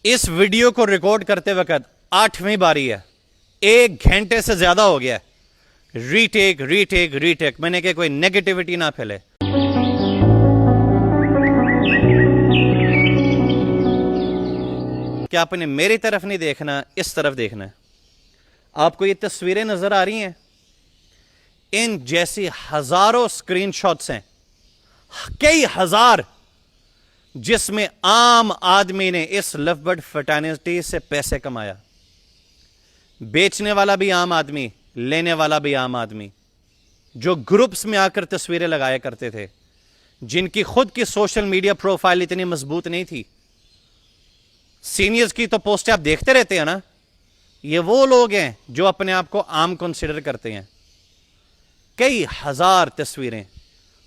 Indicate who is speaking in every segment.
Speaker 1: इस वीडियो को रिकॉर्ड करते वक्त 8वीं बारी है, 1 घंटे से ज्यादा हो गया है। रीटेक रीटेक रीटेक, मैंने कहा कोई नेगेटिविटी ना फैले। क्या आपने मेरी तरफ नहीं देखना, इस तरफ देखना है। आपको ये तस्वीरें नजर आ रही हैं, इन जैसी हजारों स्क्रीनशॉट्स हैं, कई हजार, जिसमें आम आदमी ने इस लव बर्ड फर्टिलिटी से पैसे कमाया। बेचने वाला भी आम आदमी, लेने वाला भी आम आदमी, जो ग्रुप्स में आकर तस्वीरें लगाया करते थे, जिनकी खुद की सोशल मीडिया प्रोफाइल इतनी मजबूत नहीं थी। सीनियर्स की तो पोस्टें आप देखते रहते हैं ना, ये वो लोग हैं जो अपने आप को आम कंसिडर करते हैं। कई हजार तस्वीरें,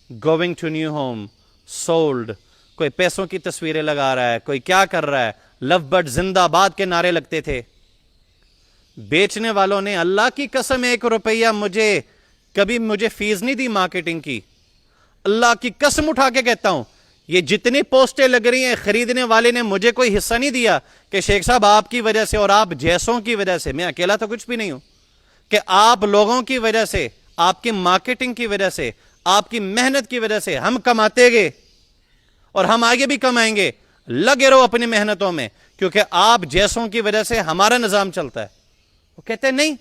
Speaker 1: going to new home, sold, कोई पैसों की तस्वीरें लगा रहा है, कोई क्या कर रहा है, लव बर्ड जिंदाबाद के नारे लगते थे। बेचने वालों ने अल्लाह की कसम 1 रुपया कभी मुझे फीस नहीं दी मार्केटिंग की। अल्लाह की कसम उठा के कहता हूं, ये जितनी पोस्टें लग रही हैं, खरीदने वाले ने मुझे कोई हिस्सा नहीं दिया कि शेख साहब आपकी वजह से और आप जैसों की वजह से, मैं अकेला तो कुछ भी नहीं हूं, कि आप लोगों की वजह से, आपकी मार्केटिंग की वजह से, आपकी मेहनत की वजह से हम कमाते गए और हम आगे भी कमाएंगे। लगे रहो अपनी मेहनतों में, क्योंकि आप जैसों की वजह से हमारा निजाम चलता है। वो कहते हैं नहीं,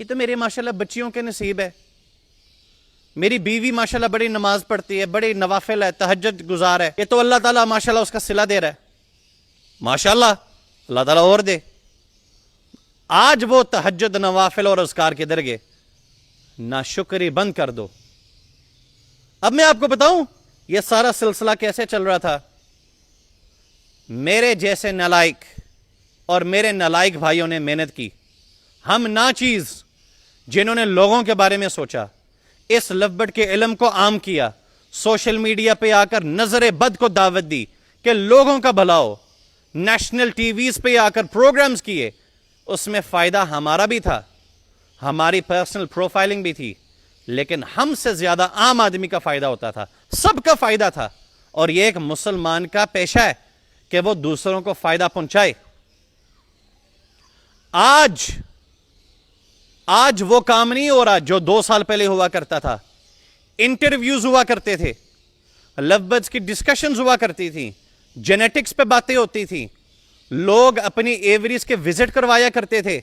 Speaker 1: ये तो मेरे माशाल्लाह बच्चियों के नसीब है, मेरी बीवी माशाल्लाह बड़ी नमाज पढ़ती है, बड़ी नवाफिल है, तहज्जुद गुजार है, ये तो अल्लाह ताला माशाल्लाह उसका सिला दे रहा है, माशाल्लाह अल्लाह ताला और दे। आज वो तहज्जुद, नवाफिल और अस्कार किधर गए? नाशुक्री बंद कर दो। अब मैं आपको बताऊं ये सारा सिलसिला कैसे चल रहा था। मेरे जैसे नालायक और मेरे नालायक भाइयों ने मेहनत की, हम नाचीज जिन्होंने लोगों के बारे में सोचा, इस लव बर्ड के इल्म को आम किया, सोशल मीडिया पे आकर नजर बद को दावत दी कि लोगों का भला हो, नेशनल टीवीज पे आकर प्रोग्राम्स किए, उसमें फायदा हमारा भी था, हमारी पर्सनल प्रोफाइलिंग भी थी, लेकिन हमसे ज्यादा आम आदमी का फायदा होता था, सबका फायदा था। और यह एक मुसलमान का पेशा है कि वो दूसरों को फायदा पहुंचाए। आज वो काम नहीं हो रहा जो 2 साल पहले हुआ करता था। इंटरव्यूज हुआ करते थे, लव बर्ड्स की डिस्कशंस हुआ करती थी, जेनेटिक्स पे बातें होती थी, लोग अपनी एवरीज के विजिट करवाया करते थे।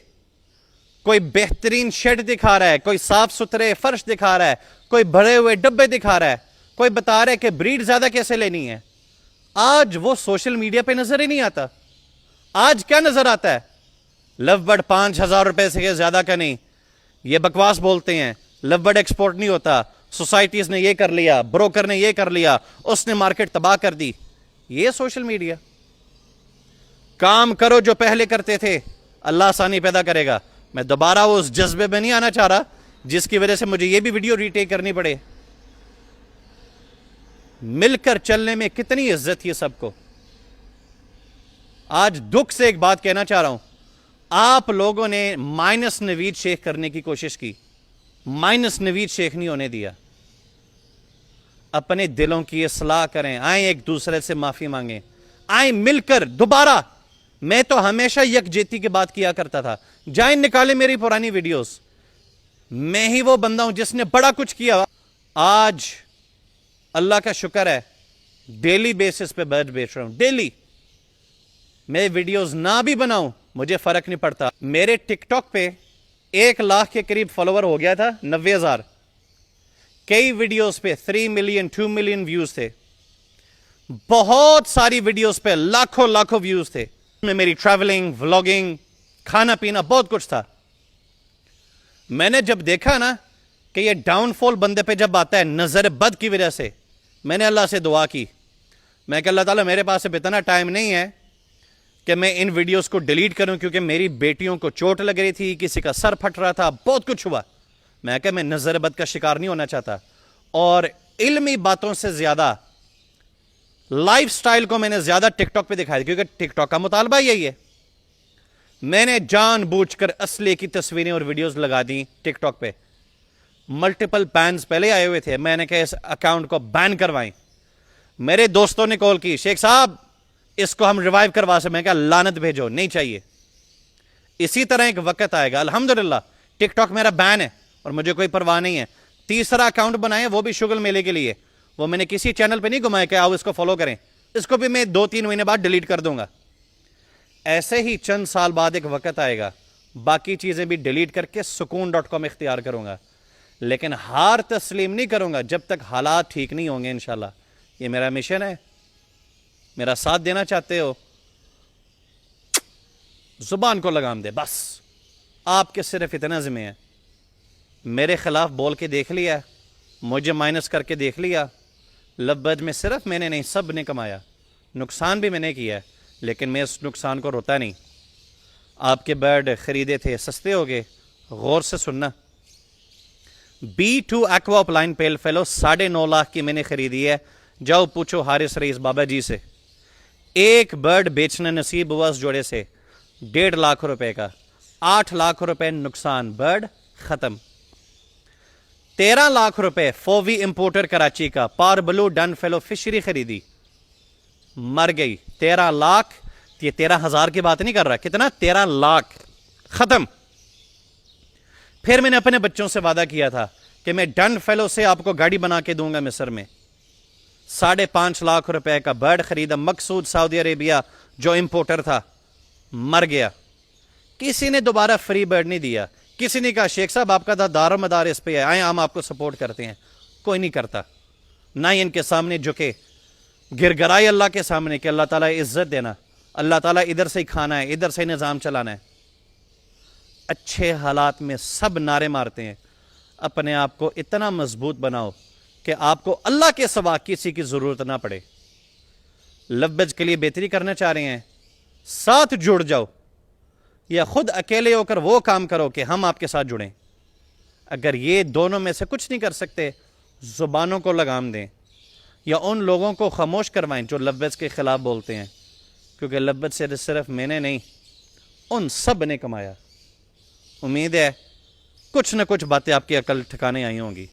Speaker 1: कोई बेहतरीन शेड दिखा रहा है, कोई साफ सुथरे फर्श दिखा रहा है, कोई भरे हुए डब्बे दिखा रहा है, कोई बता रहा है कि ब्रीड ज्यादा कैसे लेनी है। आज वो सोशल मीडिया पे नजर ही नहीं आता। आज क्या नजर आता है? लव बर्ड 5,000 रुपए से ज्यादा का नहीं, ये बकवास बोलते हैं। लव बर्ड एक्सपोर्ट नहीं होता, सोसाइटीज ने ये कर लिया, ब्रोकर ने ये कर लिया, उसने मार्केट तबाह कर दी। ये सोशल मीडिया। काम करो जो पहले करते थे, अल्लाह आसानी पैदा करेगा। मैं दोबारा उस जज्बे में नहीं आना चाह रहा जिसकी वजह से मुझे ये भी वीडियो रीटेक करनी पड़े। मिलकर चलने में कितनी इज्जत है सबको। आज दुख से एक बात कहना चाह रहा हूं, आप लोगों ने माइनस नवीद शेख करने की कोशिश की, माइनस नवीद शेख नहीं होने दिया। अपने दिलों की इस्लाह करें, आए एक दूसरे से माफी मांगे, आए मिलकर दोबारा। मैं तो हमेशा यकजहती की बात किया करता था, जाए निकाले मेरी पुरानी वीडियोस। मैं ही वो बंदा हूं जिसने बड़ा कुछ किया। आज अल्लाह का शुक्र है, डेली बेसिस पे बर्ड बेच रहा हूं, डेली। मैं वीडियोस ना भी बनाऊं मुझे फर्क नहीं पड़ता। मेरे टिकटॉक पे 1 लाख के करीब फॉलोवर हो गया था, 90,000। कई वीडियोस पे 3 मिलियन 2 मिलियन व्यूज थे, बहुत सारी वीडियोस पे लाखों लाखों व्यूज थे। में मेरी ट्रैवलिंग, व्लॉगिंग, खाना पीना बहुत कुछ था। मैंने जब देखा ना कि ये डाउनफॉल बंदे पे जब आता है नजर बद की वजह से, मैंने अल्लाह से दुआ की। मैं कहा अल्लाह ताला मेरे पास अब इतना टाइम नहीं है कि मैं इन वीडियोस को डिलीट करूं, क्योंकि मेरी बेटियों को चोट लग रही थी, किसी का सर फट रहा था, बहुत कुछ हुआ। मैं कहा मैं नजर बद का शिकार नहीं होना चाहता। और इल्मी बातों से ज्यादा लाइफस्टाइल को मैंने ज्यादा टिकटॉक पे दिखाया, क्योंकि टिकटॉक का मुतालबा यही है। मैंने जानबूझकर असली की तस्वीरें और वीडियोस लगा दी टिकटॉक पे। मल्टीपल बैन्स पहले आए हुए थे, मैंने कहा इस अकाउंट को बैन करवाएं। मेरे दोस्तों ने कॉल की, शेख साहब اس کو ہم ریوائیو کروا سکتے ہیں کہ لعنت بھیجو، نہیں چاہیے۔ اسی طرح ایک وقت آئے گا، الحمدللہ ٹک ٹاک میرا بین ہے اور مجھے کوئی پرواہ نہیں ہے، تیسرا اکاؤنٹ بنائے وہ بھی شغل میلے کے لیے، وہ میں نے کسی چینل پہ نہیں گھمایا کہ آؤ اس کو فالو کریں، اس کو بھی میں 2-3 مہینے بعد ڈیلیٹ کر دوں گا۔ ایسے ہی چند سال بعد ایک وقت آئے گا باقی چیزیں بھی ڈیلیٹ کر کے سکون.com اختیار کروں گا، لیکن ہار تسلیم نہیں کروں گا جب تک حالات ٹھیک نہیں ہوں گے انشاءاللہ۔ یہ میرا مشن ہے، میرا ساتھ دینا چاہتے ہو زبان کو لگام دے، بس آپ کے صرف اتنا ذمہ ہے۔ میرے خلاف بول کے دیکھ لیا، مجھے مائنس کر کے دیکھ لیا، لبج میں صرف میں نے نہیں سب نے کمایا، نقصان بھی میں نے کیا ہے، لیکن میں اس نقصان کو روتا نہیں۔ آپ کے برڈ خریدے تھے سستے ہو گئے، غور سے سننا۔ B2 ایکوا اپلائن پیل فیلو 9.5 لاکھ کی میں نے خریدی ہے، جاؤ پوچھو حارث رئیس بابا جی سے۔ ایک برڈ بیچنا نصیب ہوا اس جوڑے سے 1.5 لاکھ روپے کا، 8 لاکھ روپے نقصان، برڈ ختم۔ 13 لاکھ روپے فووی امپورٹر کراچی کا پار بلو ڈن فیلو فشری خریدی، مر گئی۔ 13 لاکھ، یہ 13,000 کی بات نہیں کر رہا، کتنا؟ 13 لاکھ ختم۔ پھر میں نے اپنے بچوں سے وعدہ کیا تھا کہ میں ڈن فیلو سے آپ کو گاڑی بنا کے دوں گا مصر میں، 5.5 لاکھ روپے کا برڈ خریدا، مقصود سعودی عربیہ جو امپورٹر تھا، مر گیا۔ کسی نے دوبارہ فری برڈ نہیں دیا، کسی نے کہا شیخ صاحب آپ کا دار و مدار اس پہ ہے، آئیں ہم آپ کو سپورٹ کرتے ہیں، کوئی نہیں کرتا، نہ ہی ان کے سامنے جھکے، گر گرائے اللہ کے سامنے کہ اللہ تعالیٰ عزت دینا، اللہ تعالیٰ ادھر سے ہی کھانا ہے، ادھر سے ہی نظام چلانا ہے۔ اچھے حالات میں سب نعرے مارتے ہیں، اپنے آپ کو اتنا مضبوط بناؤ کہ آپ کو اللہ کے سوا کسی کی ضرورت نہ پڑے۔ لبج کے لیے بہتری کرنا چاہ رہے ہیں، ساتھ جڑ جاؤ، یا خود اکیلے ہو کر وہ کام کرو کہ ہم آپ کے ساتھ جڑیں۔ اگر یہ دونوں میں سے کچھ نہیں کر سکتے، زبانوں کو لگام دیں یا ان لوگوں کو خاموش کروائیں جو لبج کے خلاف بولتے ہیں، کیونکہ لبج سے صرف میں نے نہیں، ان سب نے کمایا۔ امید ہے کچھ نہ کچھ باتیں آپ کی عقل ٹھکانے آئی ہوں گی۔